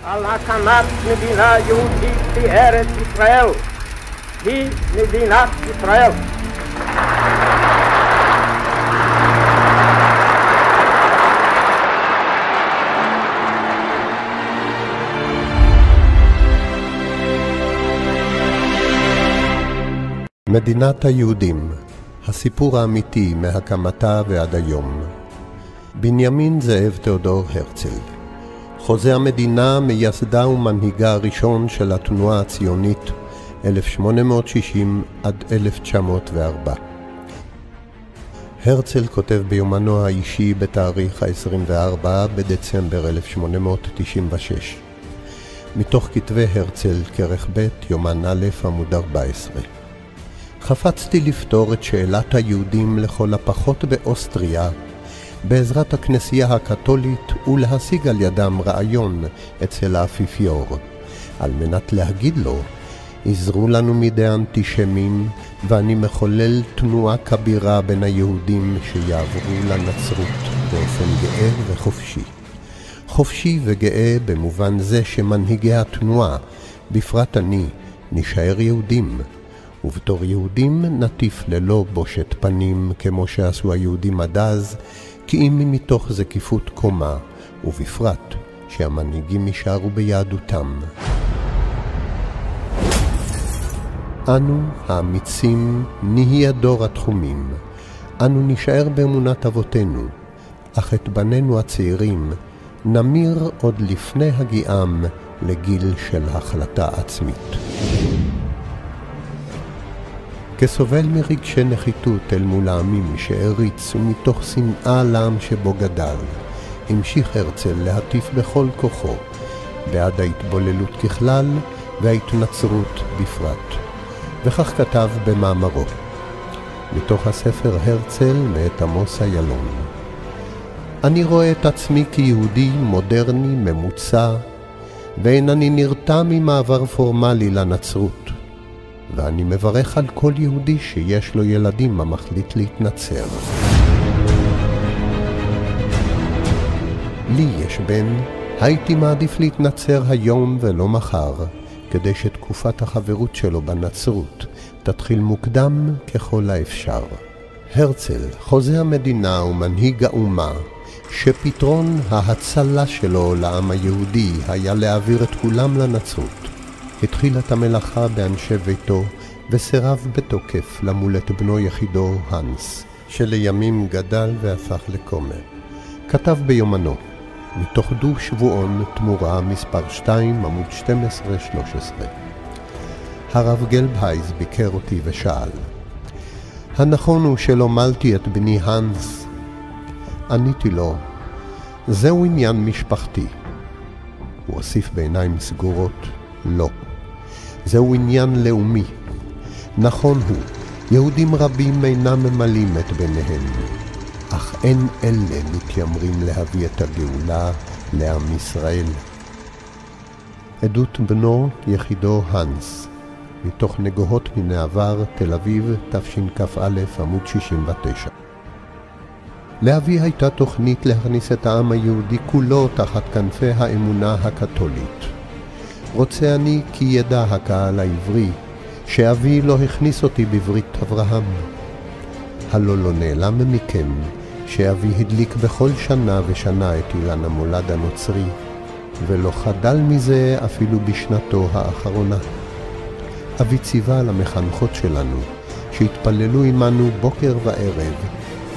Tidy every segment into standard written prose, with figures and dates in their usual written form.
על הקמת מדינה יהודית בארץ ישראל, היא מדינת ישראל. מדינת היהודים, הסיפור האמיתי מהקמתה ועד היום. בנימין זאב תיאודור הרצל, חוזה המדינה, מייסדה ומנהיגה הראשון של התנועה הציונית 1860 עד 1904. הרצל כותב ביומנו האישי בתאריך ה-24 בדצמבר 1896. מתוך כתבי הרצל, כרך ב', יומן א', עמוד 14. חפצתי לפתור את שאלת היהודים לכל הפחות באוסטריה, בעזרת הכנסייה הקתולית, ולהשיג על ידם רעיון אצל האפיפיור, על מנת להגיד לו, עזרו לנו מידי אנטישמים, ואני מחולל תנועה כבירה בין היהודים שיעברו לנצרות באופן גאה וחופשי. חופשי וגאה במובן זה שמנהיגי התנועה, בפרט אני, נשאר יהודים, ובתור יהודים נטיף ללא בושת פנים כמו שעשו היהודים עד אז, כי אם מתוך זקיפות קומה, ובפרט שהמנהיגים יישארו ביהדותם. אנו האמיצים נהיה דור התחומים, אנו נשאר באמונת אבותינו, אך את בנינו הצעירים נמיר עוד לפני הגיעם לגיל של החלטה עצמית. כסובל מרגשי נחיתות אל מול העמים שהריץ ומתוך שנאה לעם שבו גדל, המשיך הרצל להטיף בכל כוחו בעד ההתבוללות ככלל וההתנצרות בפרט, וכך כתב במאמרו מתוך הספר הרצל מאת עמוס איילון: אני רואה את עצמי כיהודי מודרני ממוצע, ואינני נרתע ממעבר פורמלי לנצרות, ואני מברך על כל יהודי שיש לו ילדים המחליט להתנצר. לי יש בן, הייתי מעדיף להתנצר היום ולא מחר, כדי שתקופת החברות שלו בנצרות תתחיל מוקדם ככל האפשר. הרצל, חוזה המדינה ומנהיג האומה, שפתרון ההצלה שלו לעם היהודי היה להעביר את כולם לנצרות, התחיל את המלאכה באנשי ביתו וסירב בתוקף למול את בנו יחידו הנס, שלימים גדל והפך לכומר. כתב ביומנו, מתוך דו שבועון תמורה מספר 2 עמוד 12-13. הרב גלבהייז ביקר אותי ושאל, הנכון הוא שלא מלתי את בני הנס? עניתי לו, זהו עניין משפחתי. הוא הוסיף בעיניים סגורות, לא. זהו עניין לאומי. נכון הוא, יהודים רבים אינם ממלאים את ביניהם, אך אין אלה מתיימרים להביא את הגאולה לעם ישראל. עדות בנו יחידו הנס, מתוך נגוהות מן העבר, תל אביב, תשכ"א, עמוד 69. לאבי הייתה תוכנית להכניס את העם היהודי כולו תחת כנפי האמונה הקתולית. רוצה אני כי ידע הקהל העברי שאבי לא הכניס אותי בברית אברהם. הלא לא נעלם מכם שאבי הדליק בכל שנה ושנה את אילן המולד הנוצרי, ולא חדל מזה אפילו בשנתו האחרונה. אבי ציווה למחנכות שלנו שהתפללו עמנו בוקר וערב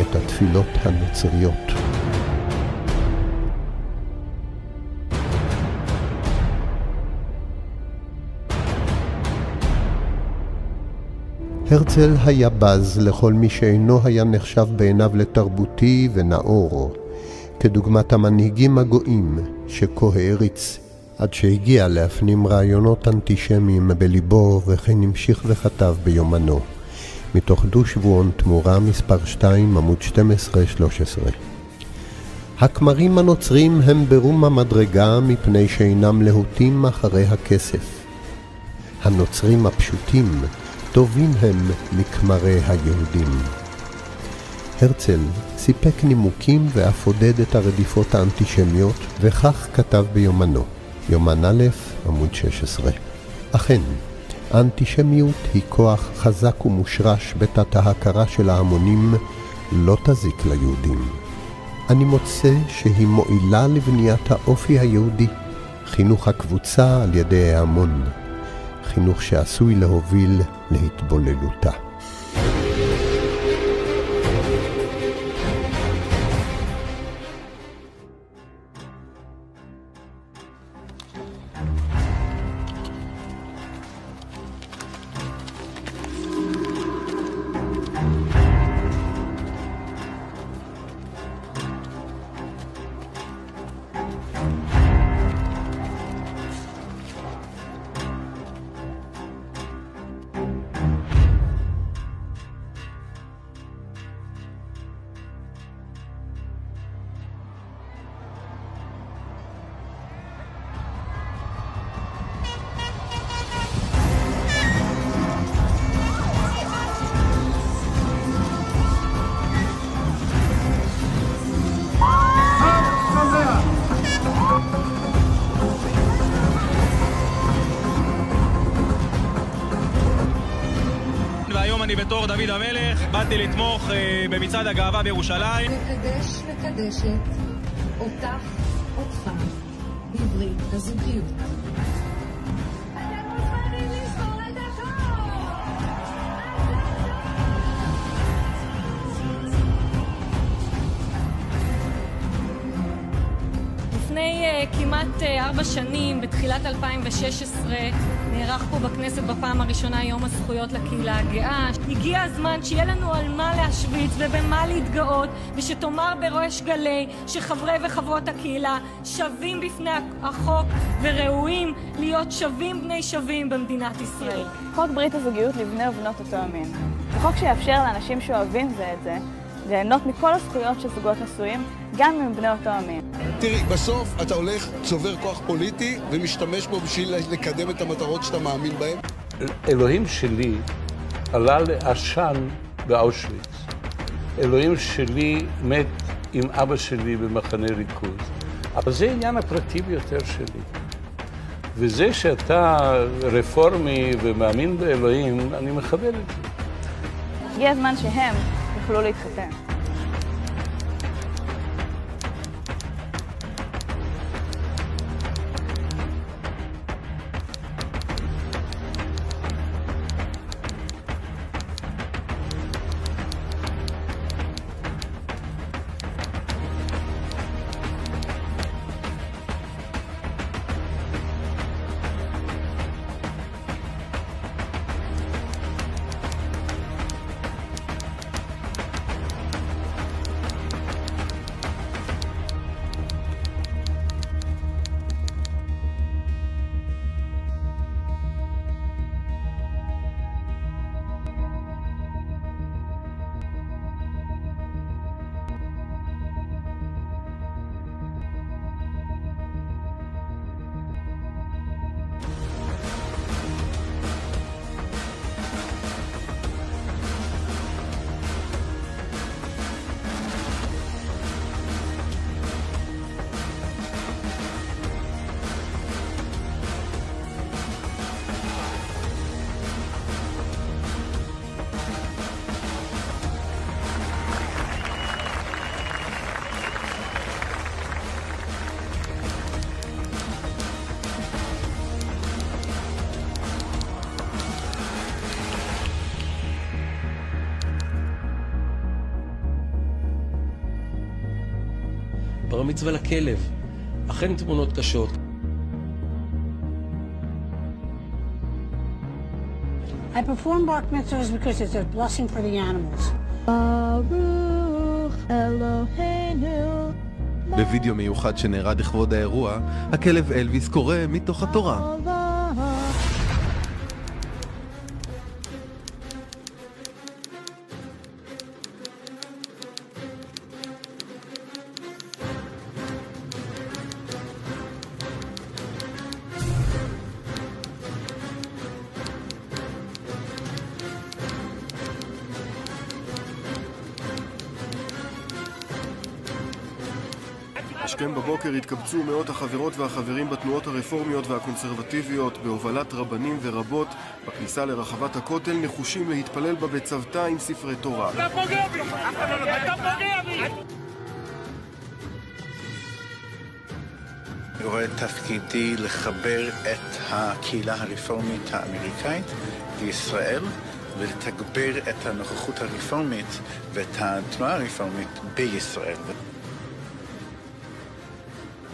את התפילות הנוצריות. הרצל היה בז לכל מי שאינו היה נחשב בעיניו לתרבותי ונאור, כדוגמת המנהיגים הגויים שכה העריץ, עד שהגיע להפנים רעיונות אנטישמיים בליבו, וכן המשיך וכתב ביומנו, מתוך דו שבועון תמורה מספר 2 עמוד 12-13. הכמרים הנוצרים הם ברום המדרגה מפני שאינם להוטים אחרי הכסף. הנוצרים הפשוטים טובים הם מכמרי היהודים. הרצל סיפק נימוקים ואף עודד את הרדיפות האנטישמיות, וכך כתב ביומנו: יומן א', עמוד 16. אכן, האנטישמיות היא כוח חזק ומושרש בתת ההכרה של ההמונים, לא תזיק ליהודים. אני מוצא שהיא מועילה לבניית האופי היהודי, חינוך הקבוצה על ידי ההמון, חינוך שעשוי להוביל להתבוללותה. והיום אני בתור דוד המלך, באתי לתמוך במצעד הגאווה בירושלים. מקדש מקדשת אותך, אותך, בברית הזוגיות. אתם מוזמנים לספור את לפני כמעט 4 שנים, בתחילת 2016, נערך פה בכנסת בפעם הראשונה יום הזכויות לקהילה הגאה. הגיע הזמן שיהיה לנו על מה להשוויץ ובמה להתגאות, ושתאמר בראש גלי שחברי וחברות הקהילה שווים בפני החוק וראויים להיות שווים בני שווים במדינת ישראל. חוק ברית הזוגיות לבני ובנות אותו המין. זה חוק שיאפשר לאנשים שאוהבים זה את זה ליהנות מכל הזכויות של זוגות נשואים, גם עם בני אותו המין. תראי, בסוף אתה הולך, צובר כוח פוליטי ומשתמש בו בשביל לקדם את המטרות שאתה מאמין בהן. אלוהים שלי עלה לעשן באושוויץ. אלוהים שלי מת עם אבא שלי במחנה ריכוז. אבל זה עניין הפרטי ביותר שלי. וזה שאתה רפורמי ומאמין באלוהים, אני מכבד את זה. הגיע הזמן שהם יוכלו להתחתן. בר מצווה לכלב, אכן תמונות קשות. I perform bar mitzvahs because it's a blessing for the animals. בווידאו מיוחד שנערד לכבוד האירוע, הכלב אלוויס קורא מתוך התורה. השכם בבוקר התקבצו מאות החברות והחברים בתנועות הרפורמיות והקונסרבטיביות בהובלת רבנים ורבות בכניסה לרחבת הכותל, נחושים להתפלל בה בצוותא עם ספרי תורה. אתה פוגע בי! אתה פוגע בי! אני רואה תפקידי לחבר את הקהילה הרפורמית האמריקאית לישראל ולתגבר את הנוכחות הרפורמית ואת התנועה הרפורמית בישראל.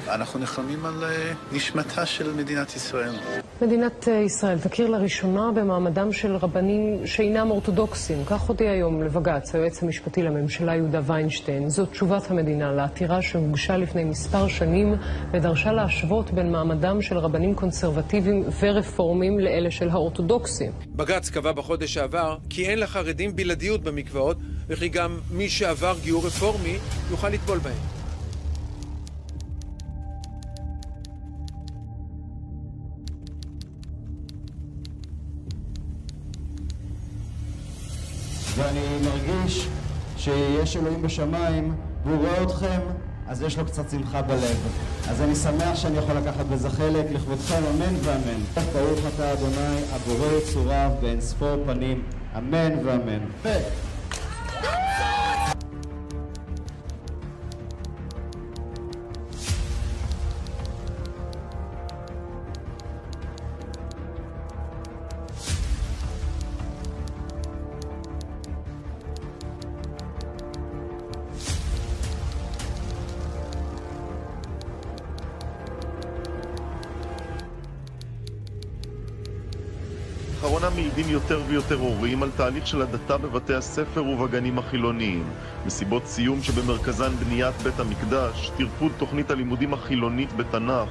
אנחנו נכונים על נשמתה של מדינת ישראל. מדינת ישראל תכיר לראשונה במעמדם של רבנים שאינם אורתודוקסים. כך הודיע היום לבג"ץ היועץ המשפטי לממשלה יהודה ויינשטיין. זאת תשובת המדינה לעתירה שהוגשה לפני מספר שנים ודרשה להשוות בין מעמדם של רבנים קונסרבטיביים ורפורמים לאלה של האורתודוקסים. בג"ץ קבע בחודש שעבר כי אין לחרדים בלעדיות במקוואות וכי גם מי שעבר גיור רפורמי יוכל לטבול בהם. ואני מרגיש שיש אלוהים בשמיים והוא רואה אתכם, אז יש לו קצת שמחה בלב. אז אני שמח שאני יכול לקחת בזה חלק, לכבודכם, אמן ואמן. ברוך אתה אדוני, הבורא יצוריו באין ספור פנים, אמן ואמן. לאחרונה מעידים יותר ויותר הורים על תהליך של הדתה בבתי הספר ובגנים החילוניים. מסיבות סיום שבמרכזן בניית בית המקדש, תרפוד תוכנית הלימודים החילונית בתנ"ך.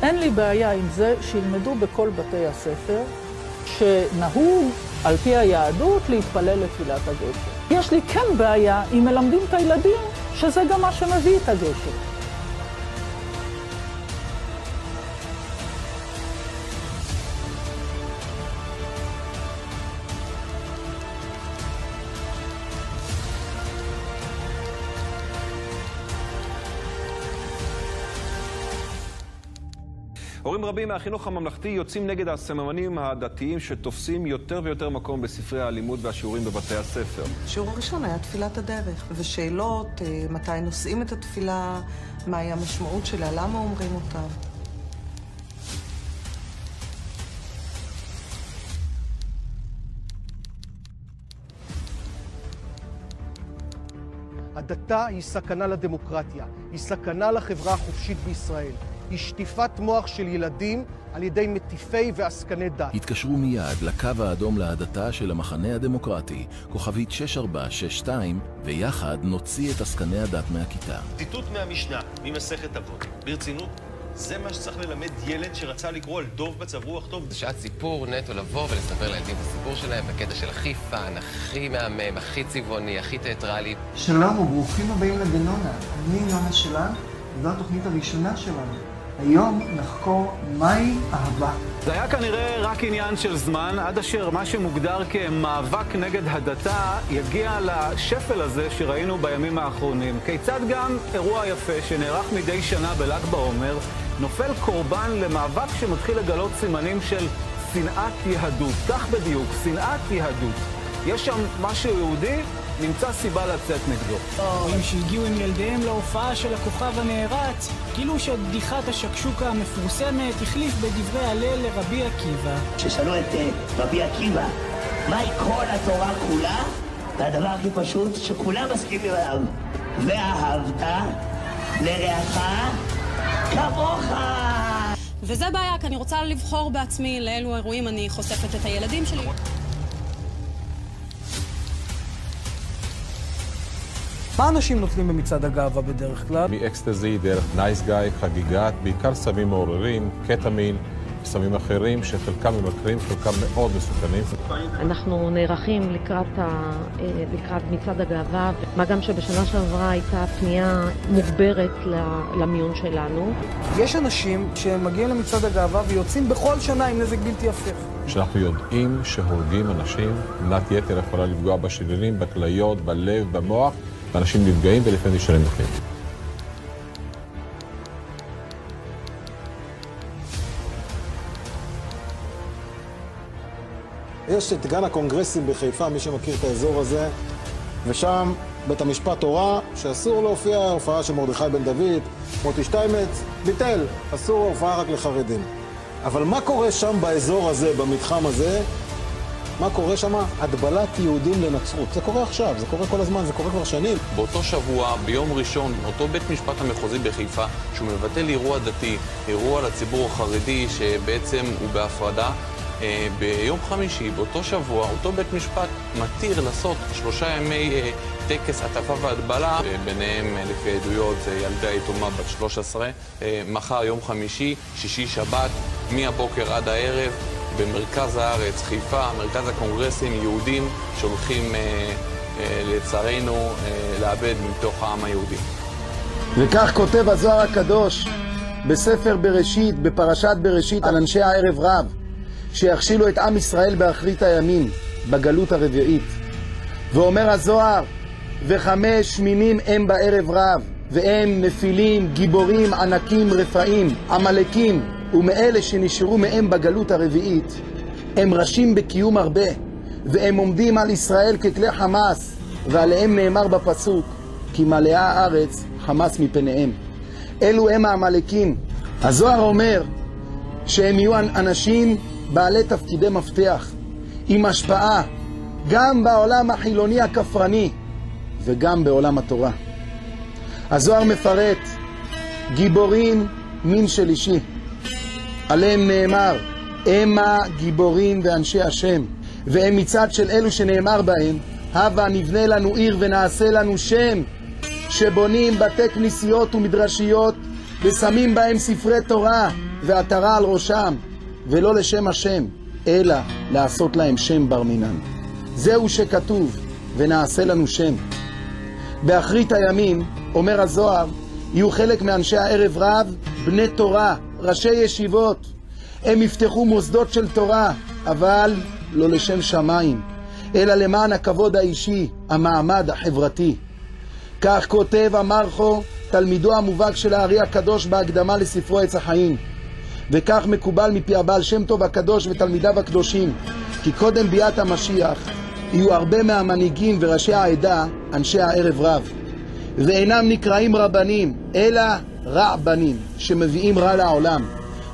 אין לי בעיה עם זה שילמדו בכל בתי הספר שנהוג על פי היהדות להתפלל לתפילת הגשם. יש לי כן בעיה אם מלמדים את הילדים שזה גם מה שמביא את הגשם. הורים רבים מהחינוך הממלכתי יוצאים נגד הסממנים הדתיים שתופסים יותר ויותר מקום בספרי הלימוד והשיעורים בבתי הספר. השיעור הראשון היה תפילת הדרך, ושאלות, מתי נושאים את התפילה, מהי המשמעות שלה, למה אומרים אותה. הדתה היא סכנה לדמוקרטיה, היא סכנה לחברה החופשית בישראל. היא שטיפת מוח של ילדים על ידי מטיפי ועסקני דת. התקשרו מיד לקו האדום להדתה של המחנה הדמוקרטי, כוכבית 6462, ויחד נוציא את עסקני הדת מהכיתה. ציטוט מהמשנה, ממסכת אבות. ברצינות, זה מה שצריך ללמד ילד שרצה לקרוא על דוב בצב רוח טוב. זה שעת סיפור נטו לבוא ולספר לילדים את הסיפור שלהם בקטע של הכי פן, הכי מהמם, הכי צבעוני, הכי תיאטרלי. שלום וברוכים הבאים לדנונה. אני נונה שלן, וזו התוכנית הראשונה שלנו. היום נחקור מהי אהבה. זה היה כנראה רק עניין של זמן, עד אשר מה שמוגדר כמאבק נגד הדתה יגיע לשפל הזה שראינו בימים האחרונים. כיצד גם אירוע יפה שנערך מדי שנה בל"ג בעומר נופל קורבן למאבק שמתחיל לגלות סימנים של שנאת יהדות. כך בדיוק, שנאת יהדות. יש שם משהו יהודי, נמצא סיבה לצאת נגדו. הורים שהגיעו עם ילדיהם להופעה של הכוכב הנערץ, כאילו שבדיחת השקשוקה המפורסמת החליף בדברי הלל לרבי עקיבא. כששאלו את רבי עקיבא, מהי כל התורה כולה? והדבר הכי פשוט שכולם מסכימים עליו. ואהבת לרעך כמוך. וזה בעיה, כי אני רוצה לבחור בעצמי לאילו אירועים אני חושפת את הילדים שלי. מה אנשים נוטלים במצעד הגאווה בדרך כלל? מאקסטזי, דרך נייס גאי, חגיגת, בעיקר סמים מעוררים, קטמין סמים אחרים שחלקם ממכרים, חלקם מאוד מסוכנים. אנחנו נערכים לקראת מצעד הגאווה, מה גם שבשנה שעברה הייתה פנייה מוגברת למיון שלנו. יש אנשים שמגיעים למצעד הגאווה ויוצאים בכל שנה עם נזק בלתי הפיך. שאנחנו יודעים שהורגים אנשים, מנת יתר יכולה לפגוע בשרירים, בכליות, בלב, במוח, ואנשים נפגעים ולפעמים נשארים בחיים. יש את גן הקונגרסים בחיפה, מי שמכיר את האזור הזה, ושם בית המשפט הורה שאסור להופיע הופעה של מרדכי בן דוד, מוטי שטיימץ, ביטל, אסור הופעה רק לחרדים. אבל מה קורה שם באזור הזה, במתחם הזה? מה קורה שם? הדבלת יהודים לנצרות. זה קורה עכשיו, זה קורה כל הזמן, זה קורה כבר שנים. באותו שבוע, ביום ראשון, אותו בית משפט המחוזי בחיפה, שהוא מבטל אירוע דתי, אירוע לציבור החרדי שבעצם הוא בהפרדה, ביום חמישי, באותו שבוע, אותו בית משפט מתיר לעשות 3 ימי טקס עטפה והדבלה, ביניהם לפי עדויות ילדה יתומה בת 13, מחר יום חמישי, שישי שבת, מהבוקר עד הערב, במרכז הארץ, חיפה, מרכז הקונגרסים, יהודים שהולכים לצערנו לאבד מתוך העם היהודי. וכך כותב הזוהר הקדוש בספר בראשית, בפרשת בראשית, על אנשי הערב רב, שיכשילו את עם ישראל באחרית הימים, בגלות הרביעית. ואומר הזוהר, 5 שמינים הם בערב רב, והם נפילים, גיבורים, ענקים, רפאים, עמלקים, ומאלה שנשארו מהם בגלות הרביעית, הם ראשים בקיום הרבה, והם עומדים על ישראל ככלי חמאס, ועליהם נאמר בפסוק, כי מלאה הארץ חמאס מפניהם. אלו הם העמלקים. הזוהר אומר שהם יהיו אנשים בעלי תפקידי מפתח, עם השפעה, גם בעולם החילוני הכפרני, וגם בעולם התורה. הזוהר מפרט, גיבורים מין של אישי. עליהם נאמר, המה גיבורים ואנשי השם, והם מצד של אלו שנאמר בהם, הווה נבנה לנו עיר ונעשה לנו שם, שבונים בתי כנסיות ומדרשיות, ושמים בהם ספרי תורה ועטרה על ראשם, ולא לשם השם, אלא לעשות להם שם בר מינן. זהו שכתוב, ונעשה לנו שם. באחרית הימים, אומר הזוהר, יהיו חלק מאנשי הערב רב, בני תורה, ראשי ישיבות. הם יפתחו מוסדות של תורה, אבל לא לשם שמיים, אלא למען הכבוד האישי, המעמד החברתי. כך כותב המרחו, תלמידו המובהק של הארי הקדוש בהקדמה לספרו עץ החיים. וכך מקובל מפי הבעל שם טוב הקדוש ותלמידיו הקדושים, כי קודם ביאת המשיח יהיו הרבה מהמנהיגים וראשי העדה אנשי הערב רב, ואינם נקראים רבנים, אלא רעבנים, שמביאים רע לעולם.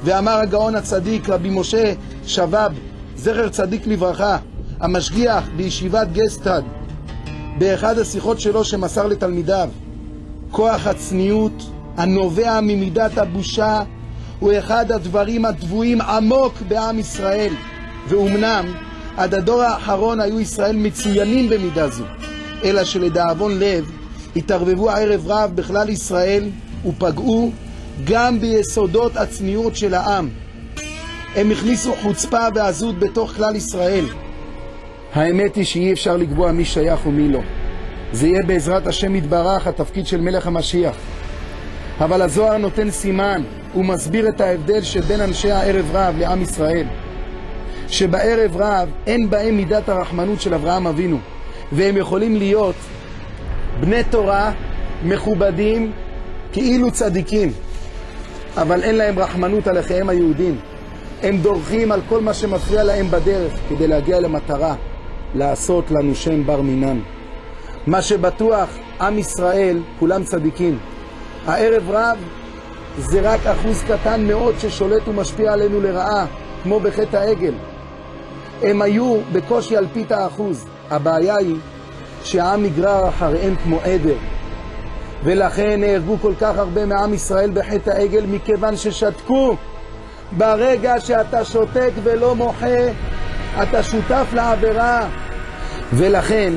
ואמר הגאון הצדיק רבי משה שבב, זכר צדיק לברכה, המשגיח בישיבת גסטד, באחד השיחות שלו שמסר לתלמידיו, כוח הצניעות הנובע ממידת הבושה הוא אחד הדברים הדבויים עמוק בעם ישראל, ואומנם עד הדור האחרון היו ישראל מצוינים במידה זו, אלא שלדאבון לב התערבבו הערב רב בכלל ישראל ופגעו גם ביסודות הצניעות של העם. הם הכניסו חוצפה ועזות בתוך כלל ישראל. האמת היא שאי אפשר לקבוע מי שייך ומי לא. זה יהיה בעזרת השם יתברך התפקיד של מלך המשיח. אבל הזוהר נותן סימן ומסביר את ההבדל שבין אנשי הערב רב לעם ישראל, שבערב רב אין בהם מידת הרחמנות של אברהם אבינו, והם יכולים להיות בני תורה מכובדים כאילו צדיקים, אבל אין להם רחמנות על אחיהם היהודים. הם דורכים על כל מה שמפריע להם בדרך כדי להגיע למטרה, לעשות לנו שם בר מינן. מה שבטוח, עם ישראל כולם צדיקים. הערב רב זה רק אחוז קטן מאוד ששולט ומשפיע עלינו לרעה, כמו בחטא העגל. הם היו בקושי על פית האחוז. הבעיה היא שהעם נגרר אחריהם כמו עדר, ולכן נהרגו כל כך הרבה מעם ישראל בחטא העגל, מכיוון ששתקו. ברגע שאתה שותק ולא מוחה, אתה שותף לעבירה. ולכן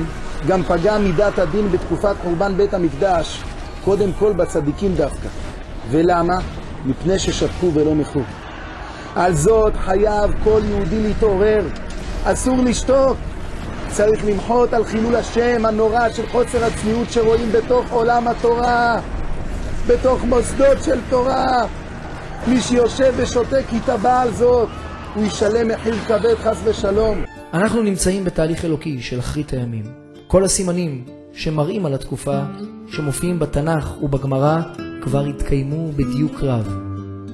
גם פגע מידת הדין בתקופת חורבן בית המקדש, קודם כל בצדיקים דווקא. ולמה? מפני ששתקו ולא מחו. על זאת חייב כל יהודי להתעורר. אסור לשתוק. צריך למחות על חילול השם הנורא של חוסר הצניעות שרואים בתוך עולם התורה, בתוך מוסדות של תורה. מי שיושב ושותק יתבע על זאת, הוא ישלם מחיר כבד חס ושלום. אנחנו נמצאים בתהליך אלוקי של אחרית הימים. כל הסימנים שמראים על התקופה שמופיעים בתנ"ך ובגמרא כבר התקיימו בדיוק רב,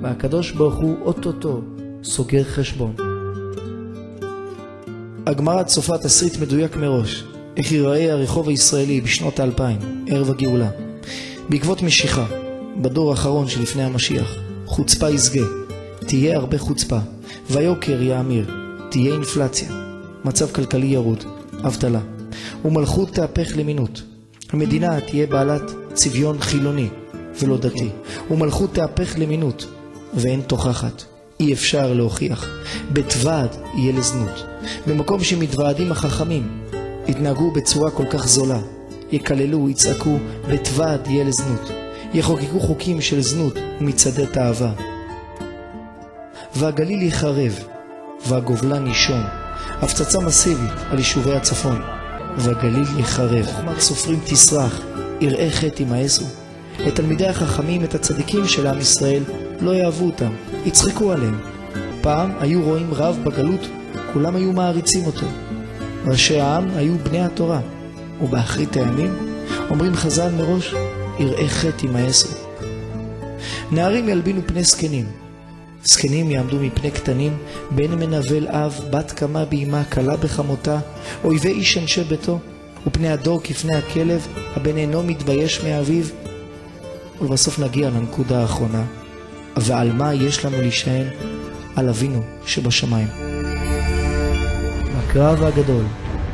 והקדוש ברוך הוא אוטוטו סוגר חשבון. הגמרא צופה תסריט מדויק מראש, איך ייראה הרחוב הישראלי בשנות ה-2000, ערב הגאולה. בעקבות משיחה, בדור האחרון שלפני המשיח, חוצפה יסגה, תהיה הרבה חוצפה, ויוקר יאמיר, תהיה אינפלציה, מצב כלכלי ירוד, אבטלה, ומלכות תהפך למינות. המדינה תהיה בעלת צביון חילוני ולא דתי, ומלכות תהפך למינות, ואין תוכחת. אי אפשר להוכיח. בתוועד יהיה לזנות. במקום שמתוועדים החכמים יתנהגו בצורה כל כך זולה, יקללו, יצעקו, בתוועד יהיה לזנות. יחוקקו חוקים של זנות ומצעדי תאווה. והגליל יחרב, והגובלן נישון. הפצצה מסיבית על יישובי הצפון. והגליל יחרב. חוכמת סופרים תסרח, יראה חטא ימאסו. את תלמידי החכמים, את הצדיקים של עם ישראל, לא יאהבו אותם, יצחקו עליהם. פעם היו רואים רב בגלות, כולם היו מעריצים אותו. ראשי העם היו בני התורה, ובאחרית הימים אומרים חז"ל מראש, יראה חטא ימאסו. נערים ילבינו פני זקנים, זקנים יעמדו מפני קטנים, בן מנבל אב, בת קמה באמה, קלה בחמותה, אויבי איש אנשי ביתו, ופני הדור כפני הכלב, הבן אינו מתבייש מאביו. ובסוף נגיע לנקודה האחרונה, ועל מה יש לנו להישען? על אבינו שבשמיים. הקרב הגדול,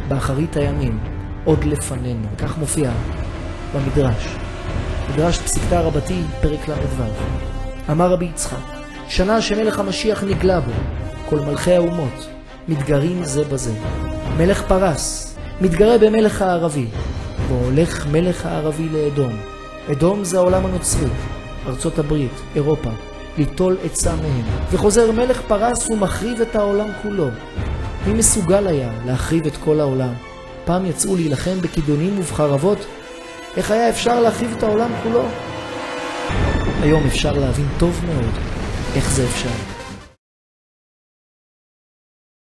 באחרית הימים, עוד לפנינו, כך מופיע במדרש. מדרש פסיקתא רבתי, פרק ל"ו. אמר רבי יצחק, שנה שמלך המשיח נגלה בו, כל מלכי האומות מתגרים זה בזה. מלך פרס מתגרה במלך הערבי, והולך מלך הערבי לאדום. אדום זה העולם הנוצרי, ארצות הברית, אירופה, ליטול עצה מהם. וחוזר מלך פרס ומחריב את העולם כולו. מי מסוגל היה להחריב את כל העולם? פעם יצאו להילחם בכידונים ובחרבות. איך היה אפשר להחריב את העולם כולו? היום אפשר להבין טוב מאוד איך זה אפשר.